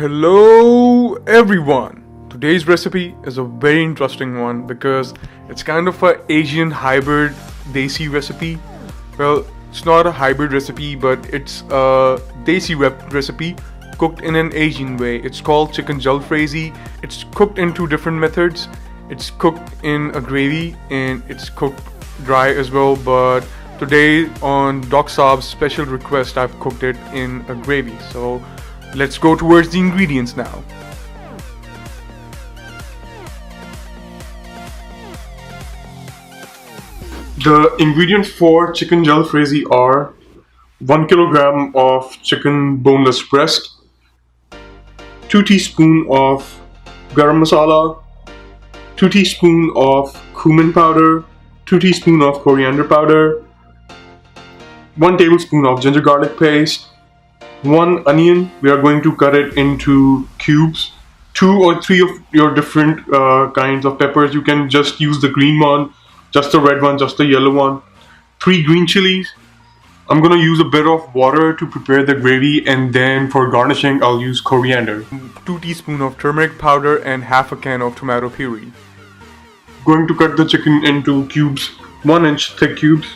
Hello everyone! Today's recipe is a very interesting one because it's kind of a Asian hybrid desi recipe. Well, it's not a hybrid recipe, but it's a desi recipe cooked in an Asian way. It's called chicken Jalfrezi. It's cooked in two different methods. It's cooked in a gravy and it's cooked dry as well, but today on Doc Saab's special request I've cooked it in a gravy. So let's go towards the ingredients now. The ingredients for chicken Jalfrezi are 1 kilogram of chicken boneless breast, 2 teaspoons of garam masala, 2 teaspoons of cumin powder, 2 teaspoons of coriander powder, 1 tablespoon of ginger garlic paste, 1 onion. We are going to cut it into cubes. 2 or 3 of your different kinds of peppers. You can just use the green one, just the red one, just the yellow one. 3 green chilies. I'm gonna use a bit of water to prepare the gravy, and then for garnishing I'll use coriander. 2 teaspoons of turmeric powder and half a can of tomato puree. Going to cut the chicken into cubes, 1 inch thick cubes.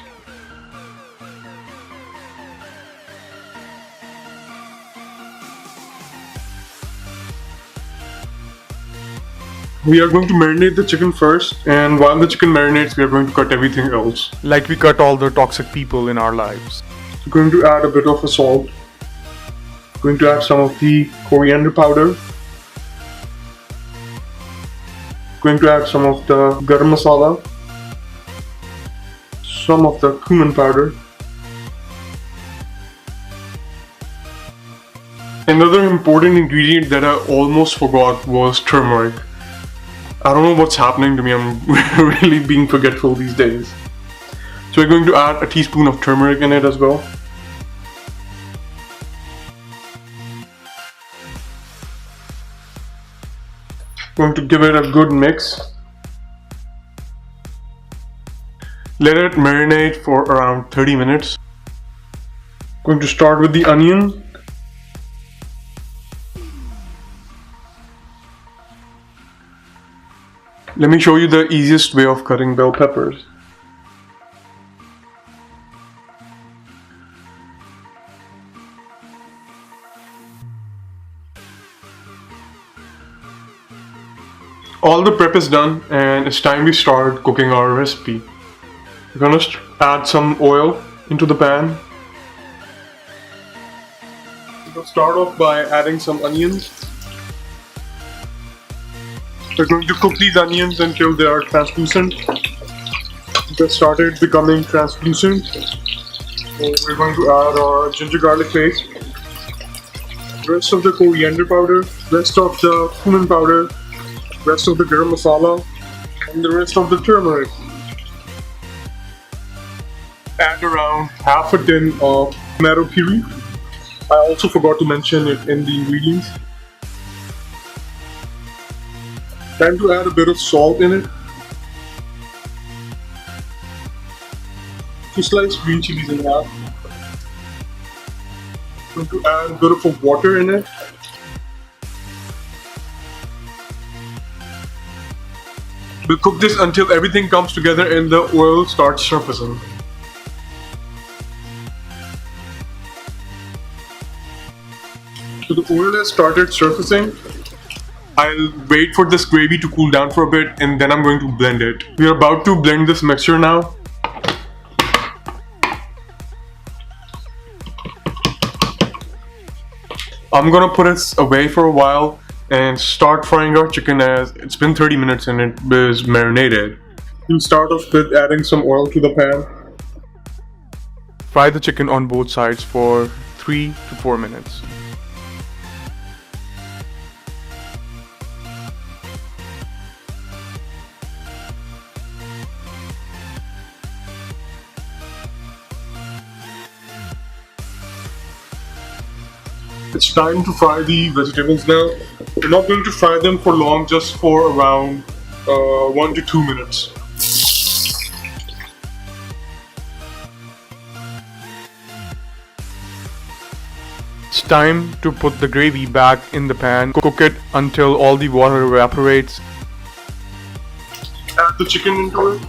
We are going to marinate the chicken first, and while the chicken marinates, we are going to cut everything else. Like we cut all the toxic people in our lives. We're going to add a bit of salt. Going to add some of the coriander powder. Going to add some of the garam masala. Some of the cumin powder. Another important ingredient that I almost forgot was turmeric. I don't know what's happening to me, I'm really being forgetful these days. So we're going to add a teaspoon of turmeric in it as well. Going to give it a good mix. Let it marinate for around 30 minutes. Going to start with the onion. Let me show you the easiest way of cutting bell peppers. All the prep is done and it's time we start cooking our recipe. We're gonna add some oil into the pan. We'll start off by adding some onions. We're going to cook these onions until they are translucent. They started becoming translucent. So we're going to add our ginger garlic paste, rest of the coriander powder, rest of the cumin powder, rest of the garam masala, and the rest of the turmeric. Add around half a tin of tomato puree. I also forgot to mention it in the ingredients. Time to add a bit of salt in it. 2 sliced green chilies in half. Going to add a bit of water in it. We'll cook this until everything comes together and the oil starts surfacing. So the oil has started surfacing. I'll wait for this gravy to cool down for a bit and then I'm going to blend it. We are about to blend this mixture now. I'm gonna put it away for a while and start frying our chicken as it's been 30 minutes and it is marinated. We'll start off with adding some oil to the pan. Fry the chicken on both sides for 3 to 4 minutes. It's time to fry the vegetables now. We're not going to fry them for long, just for around 1 to 2 minutes. It's time to put the gravy back in the pan. Cook it until all the water evaporates. Add the chicken into it.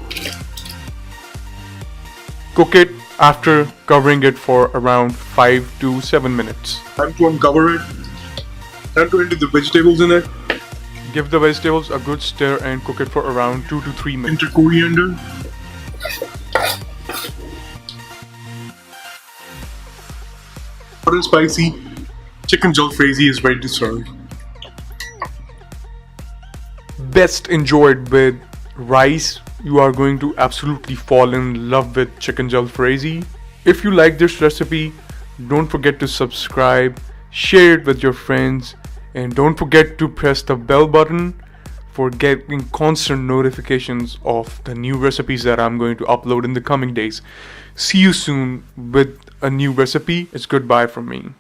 Cook it after covering it for around 5 to 7 minutes. Time to uncover it. Time to enter the vegetables in it. Give the vegetables a good stir and cook it for around 2 to 3 minutes. Enter coriander. Hot and spicy chicken jalfrezi is ready to serve. Best enjoyed with rice. You are going to absolutely fall in love with chicken jalfrezi. If you like this recipe, don't forget to subscribe, share it with your friends, and don't forget to press the bell button for getting constant notifications of the new recipes that I'm going to upload in the coming days. See you soon with a new recipe. It's goodbye from me.